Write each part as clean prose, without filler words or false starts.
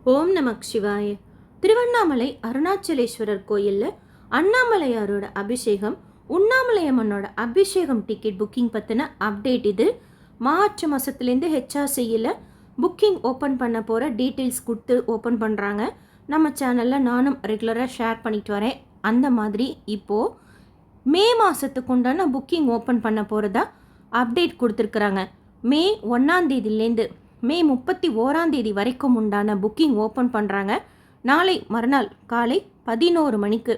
ஓம் நமக் சிவாய. திருவண்ணாமலை அருணாச்சலேஸ்வரர் கோயிலில் அண்ணாமலையாரோட அபிஷேகம், உண்ணாமலையம்மனோட அபிஷேகம் டிக்கெட் புக்கிங் பற்றின அப்டேட் இது. மார்ச் மாதத்துலேருந்து ஹெச்ஆர்சியில் புக்கிங் ஓப்பன் பண்ண போகிற டீட்டெயில்ஸ் கொடுத்து ஓப்பன் பண்ணுறாங்க. நம்ம சேனலில் நானும் ரெகுலராக ஷேர் பண்ணிட்டு வரேன். அந்த மாதிரி இப்போது மே மாதத்துக்கு உண்டான புக்கிங் ஓப்பன் பண்ண போகிறதா அப்டேட் கொடுத்துருக்குறாங்க. மே 1 மே 31 வரைக்கும் உண்டான புக்கிங் ஓப்பன் பண்ணுறாங்க. நாளை மறுநாள் காலை 11 மணிக்கு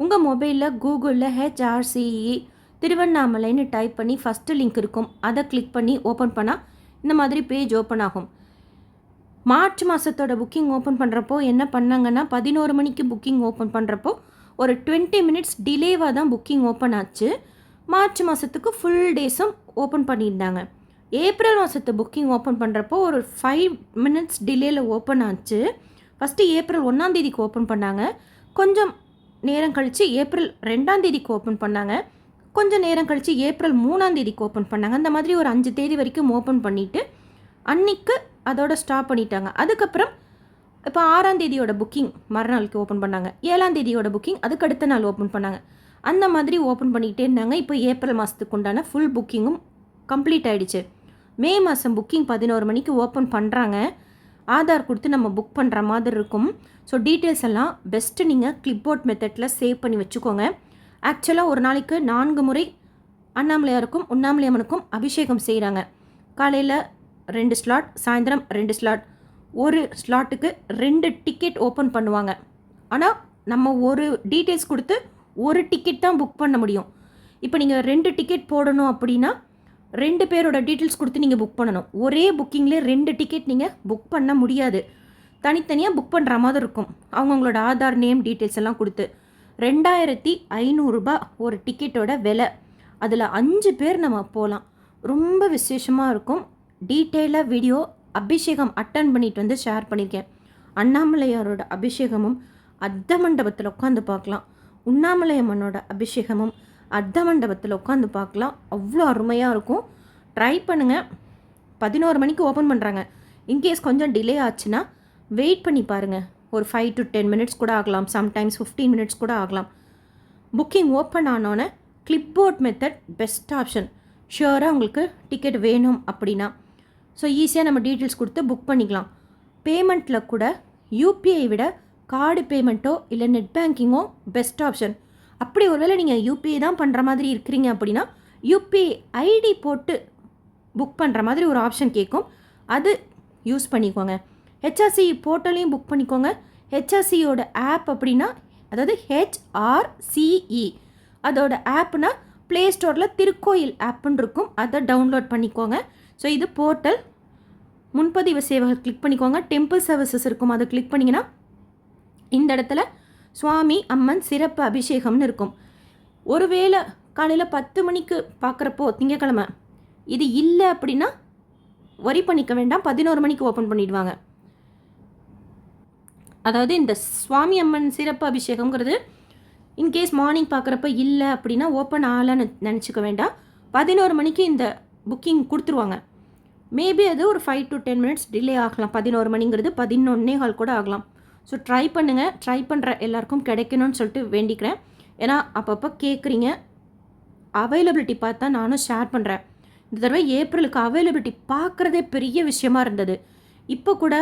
உங்கள் மொபைலில் கூகுளில் ஹெச்ஆர்சிஇ திருவண்ணாமலைன்னு டைப் பண்ணி ஃபஸ்ட்டு லிங்க் இருக்கும், அதை கிளிக் பண்ணி ஓப்பன் பண்ணால் இந்த மாதிரி பேஜ் ஓப்பன் ஆகும். மார்ச் மாதத்தோட புக்கிங் ஓப்பன் பண்ணுறப்போ என்ன பண்ணாங்கன்னா 11 மணிக்கு புக்கிங் ஓப்பன் பண்ணுறப்போ ஒரு 20 மினிட்ஸ் டிலேவாக தான் புக்கிங் ஓப்பன் ஆச்சு. மார்ச் மாதத்துக்கு ஃபுல் டேஸும் ஓப்பன் பண்ணியிருந்தாங்க. ஏப்ரல் மாதத்து புக்கிங் ஓப்பன் பண்ணுறப்போ ஒரு 5 மினிட்ஸ் டிலேயில் ஓப்பன் ஆச்சு. ஃபஸ்ட்டு ஏப்ரல் 1 ஓப்பன் பண்ணாங்க. கொஞ்சம் நேரம் கழித்து ஏப்ரல் 2 ஓப்பன் பண்ணாங்க. கொஞ்சம் நேரம் கழித்து ஏப்ரல் 3 ஓப்பன் பண்ணாங்க. அந்த மாதிரி ஒரு 5 தேதி வரைக்கும் ஓப்பன் பண்ணிவிட்டு அன்றைக்கு அதோட ஸ்டாப் பண்ணிட்டாங்க. அதுக்கப்புறம் இப்போ 6 புக்கிங் மறுநாளுக்கு ஓப்பன் பண்ணாங்க. 7 புக்கிங் அதுக்கு அடுத்த நாள் ஓப்பன் பண்ணாங்க. அந்த மாதிரி ஓப்பன் பண்ணிகிட்டே இருந்தாங்க. இப்போ ஏப்ரல் மாதத்துக்கு உண்டான ஃபுல் புக்கிங்கும் கம்ப்ளீட் ஆகிடுச்சு. மே மாதம் புக்கிங் 11 மணிக்கு ஓப்பன் பண்ணுறாங்க. ஆதார் கொடுத்து நம்ம புக் பண்ணுற மாதிரி இருக்கும். ஸோ டீட்டெயில்ஸ் எல்லாம் பெஸ்ட்டு நீங்கள் கிளிப்போர்ட் மெத்தடில் சேவ் பண்ணி வச்சுக்கோங்க. ஆக்சுவலாக ஒரு நாளைக்கு 4 முறை அண்ணாமலையாருக்கும் உண்ணாமலையம்மனுக்கும் அபிஷேகம் செய்கிறாங்க. காலையில் 2 ஸ்லாட், சாயந்தரம் 2 ஸ்லாட். ஒரு ஸ்லாட்டுக்கு 2 டிக்கெட் ஓப்பன் பண்ணுவாங்க. ஆனால் நம்ம ஒரு டீட்டெயில்ஸ் கொடுத்து ஒரு டிக்கெட் தான் புக் பண்ண முடியும். இப்போ நீங்கள் 2 டிக்கெட் போடணும் அப்படின்னா 2 பேரோட டீட்டெயில்ஸ் கொடுத்து நீங்கள் புக் பண்ணணும். ஒரே புக்கிங்லேயே 2 டிக்கெட் நீங்கள் புக் பண்ண முடியாது. தனித்தனியாக புக் பண்ணுற மாதிரி இருக்கும். அவங்கவுங்களோட ஆதார் நேம் டீட்டெயில்ஸ் எல்லாம் கொடுத்து 2500 ரூபாய் ஒரு டிக்கெட்டோட விலை. அதில் 5 பேர் நம்ம போகலாம். ரொம்ப விசேஷமாக இருக்கும். டீட்டெயிலாக வீடியோ அபிஷேகம் அட்டன் பண்ணிட்டு வந்து ஷேர் பண்ணியிருக்கேன். அண்ணாமலையாரோட அபிஷேகமும் அர்த்த மண்டபத்தில் உட்காந்து பார்க்கலாம். உண்ணாமலையம்மனோட அபிஷேகமும் அர்த்த மண்டபத்தில் உட்காந்து பார்க்கலாம். அவ்வளோ அருமையாக இருக்கும். ட்ரை பண்ணுங்கள். 11 மணிக்கு ஓப்பன் பண்ணுறாங்க. இன்கேஸ் கொஞ்சம் டிலே ஆச்சுன்னா வெயிட் பண்ணி பாருங்கள். ஒரு 5 to 10 மினிட்ஸ் கூட ஆகலாம். சம்டைம்ஸ் 15 மினிட்ஸ் கூட ஆகலாம். புக்கிங் ஓப்பன் ஆனோன்னே கிளிப்போர்ட் மெத்தட் பெஸ்ட் ஆப்ஷன். ஷியோராக உங்களுக்கு டிக்கெட் வேணும் அப்படின்னா ஸோ ஈஸியாக நம்ம டீட்டெயில்ஸ் கொடுத்து புக் பண்ணிக்கலாம். பேமெண்ட்டில் கூட யூபிஐ விட கார்டு பேமெண்ட்டோ இல்லை நெட் பேங்கிங்கோ பெஸ்ட் ஆப்ஷன். அப்படி ஒருவேளை நீங்கள் யூபிஐ தான் பண்ணுற மாதிரி இருக்கிறீங்க அப்படின்னா யூபிஐ ஐடி போட்டு புக் பண்ணுற மாதிரி ஒரு ஆப்ஷன் கேட்கும். அது யூஸ் பண்ணிக்கோங்க. ஹெச்ஆர்சி போர்ட்டலையும் புக் பண்ணிக்கோங்க. ஹெச்ஆர்சியோட ஆப் அப்படின்னா அதாவது HRCE அதோட ஆப்னா ப்ளே ஸ்டோரில் திருக்கோயில் ஆப்புன்னு இருக்கும். அதை டவுன்லோட் பண்ணிக்கோங்க. ஸோ இது போர்ட்டல். முன்பதிவு சேவைகள் கிளிக் பண்ணிக்கோங்க. டெம்பிள் சர்வீசஸ் இருக்கும், அதை கிளிக் பண்ணிங்கன்னா இந்த இடத்துல சுவாமி அம்மன் சிறப்பு அபிஷேகம்னு இருக்கும். ஒருவேளை காலையில் 10 மணிக்கு பார்க்குறப்போ திங்கக்கிழமை இது இல்லை அப்படின்னா வரி பண்ணிக்க வேண்டாம். 11 மணிக்கு ஓப்பன் பண்ணிடுவாங்க. அதாவது இந்த சுவாமி அம்மன் சிறப்பு அபிஷேகங்கிறது இன்கேஸ் மார்னிங் பார்க்குறப்ப இல்லை அப்படின்னா ஓப்பன் ஆகலன்னு நினச்சிக்க வேண்டாம். 11 மணிக்கு இந்த புக்கிங் கொடுத்துருவாங்க. மேபி அது ஒரு 5 to 10 மினிட்ஸ் டிலே ஆகலாம். 11 மணிங்கிறது 11:15 கூட ஆகலாம். ஸோ ட்ரை பண்ணுங்கள். ட்ரை பண்ணுற எல்லாருக்கும் கிடைக்கணும்னு சொல்லிட்டு வேண்டிக்கிறேன். ஏன்னா அப்பப்போ கேட்குறீங்க. அவைலபிலிட்டி பார்த்தா நானும் ஷேர் பண்ணுறேன். இந்த தடவை ஏப்ரலுக்கு அவைலபிலிட்டி பார்க்குறதே பெரிய விஷயமா இருந்தது. இப்போ கூட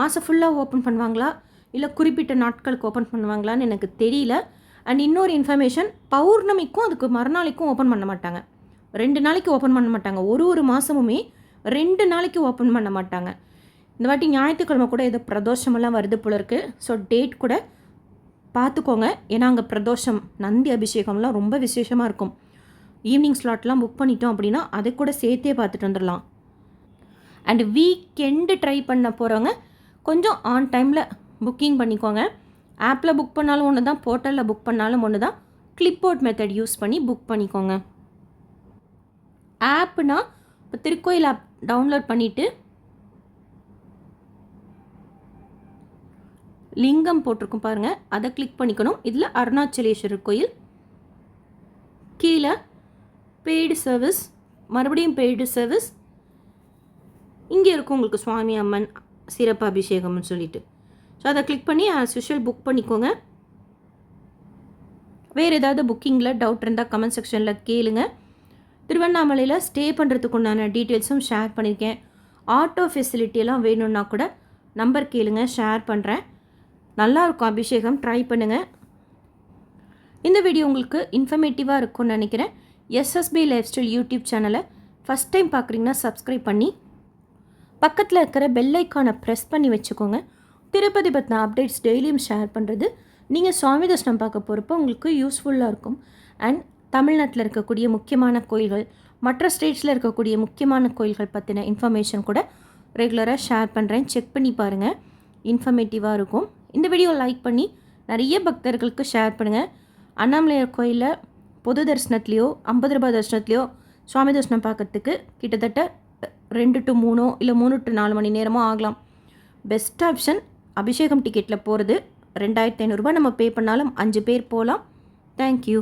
மாதம் ஃபுல்லாக ஓப்பன் பண்ணுவாங்களா இல்லை குறிப்பிட்ட நாட்களுக்கு ஓப்பன் பண்ணுவாங்களான்னு எனக்கு தெரியல. அண்ட் இன்னொரு இன்ஃபர்மேஷன், பௌர்ணமிக்கும் அதுக்கு மறுநாளைக்கும் ஓப்பன் பண்ண மாட்டாங்க. 2 நாளைக்கு ஓப்பன் பண்ண மாட்டாங்க. ஒரு மாதமுமே 2 நாளைக்கு ஓப்பன் பண்ண மாட்டாங்க. இந்த வாட்டி ஞாயிற்றுக்கிழமை கூட ஏதோ பிரதோஷமெல்லாம் வருது போல இருக்குது. ஸோ டேட் கூட பார்த்துக்கோங்க. ஏன்னா அங்கே பிரதோஷம் நந்தி அபிஷேகம்லாம் ரொம்ப விசேஷமாக இருக்கும். ஈவினிங் ஸ்லாட்லாம் புக் பண்ணிட்டோம் அப்படின்னா அதை கூட சேர்த்தே பார்த்துட்டு வந்துடலாம். அண்ட் வீக்கெண்டு ட்ரை பண்ண போகிறவங்க கொஞ்சம் ஆன் டைமில் புக்கிங் பண்ணிக்கோங்க. ஆப்பில் புக் பண்ணாலும் ஒன்று தான், போர்ட்டலில் புக் பண்ணாலும் ஒன்று தான். கிளிப்போர்ட் மெத்தட் யூஸ் பண்ணி புக் பண்ணிக்கோங்க. ஆப்னா இப்போ திருக்கோயில் ஆப் டவுன்லோட் பண்ணிவிட்டு லிங்கம் போட்டிருக்கும் பாருங்கள், அதை கிளிக் பண்ணிக்கணும். இதில் அருணாச்சலேஸ்வரர் கோயில், கீழே பெய்டு சர்வீஸ், மறுபடியும் பெய்டு சர்வீஸ், இங்கே இருக்கும் உங்களுக்கு சுவாமி அம்மன் சிறப்பு அபிஷேகம்னு சொல்லிட்டு ஸோ அதை கிளிக் பண்ணி ஆஸ் யூஷுவல் புக் பண்ணிக்கோங்க. வேறு ஏதாவது புக்கிங்கில் டவுட் இருந்தால் கமெண்ட் செக்ஷனில் கேளுங்க. திருவண்ணாமலையில் ஸ்டே பண்ணுறதுக்கு உண்டான டீட்டெயில்ஸும் ஷேர் பண்ணியிருக்கேன். ஆட்டோ ஃபெசிலிட்டியெல்லாம் வேணும்னா கூட நம்பர் கேளுங்க, ஷேர் பண்ணுறேன். நல்லாயிருக்கும் அபிஷேகம், ட்ரை பண்ணுங்கள். இந்த வீடியோ உங்களுக்கு இன்ஃபர்மேட்டிவாக இருக்கும்னு நினைக்கிறேன். எஸ்எஸ்பி லைஃப் ஸ்டைல் யூடியூப் சேனலை ஃபஸ்ட் டைம் பார்க்குறீங்கன்னா சப்ஸ்கிரைப் பண்ணி பக்கத்தில் இருக்கிற பெல் ஐக்கானை ப்ரெஸ் பண்ணி வச்சுக்கோங்க. திருப்பதி பற்றின அப்டேட்ஸ் டெய்லியும் ஷேர் பண்ணுறது நீங்கள் சுவாமி தரிசனம் பார்க்க போகிறப்போ உங்களுக்கு யூஸ்ஃபுல்லாக இருக்கும். அண்ட் தமிழ்நாட்டில் இருக்கக்கூடிய முக்கியமான கோயில்கள், மற்ற ஸ்டேட்ஸில் இருக்கக்கூடிய முக்கியமான கோயில்கள் பற்றின இன்ஃபர்மேஷன் கூட ரெகுலராக ஷேர் பண்ணுறேன். செக் பண்ணி பாருங்கள், இன்ஃபர்மேட்டிவாக இருக்கும். இந்த வீடியோ லைக் பண்ணி நிறைய பக்தர்களுக்கு ஷேர் பண்ணுங்கள். அண்ணாமலையார் கோயிலில் பொது தரிசனத்துலேயோ 50 ரூபாய் தரிசனத்துலேயோ சுவாமி தரிசனம் பார்க்கறதுக்கு கிட்டத்தட்ட 2 to 3 இல்லை 3 to 4 மணி நேரமோ ஆகலாம். பெஸ்ட் ஆப்ஷன் அபிஷேகம் டிக்கெட்டில் போகிறது. 2500 ரூபாய் நம்ம பே பண்ணாலும் 5 பேர் போகலாம். தேங்க்யூ.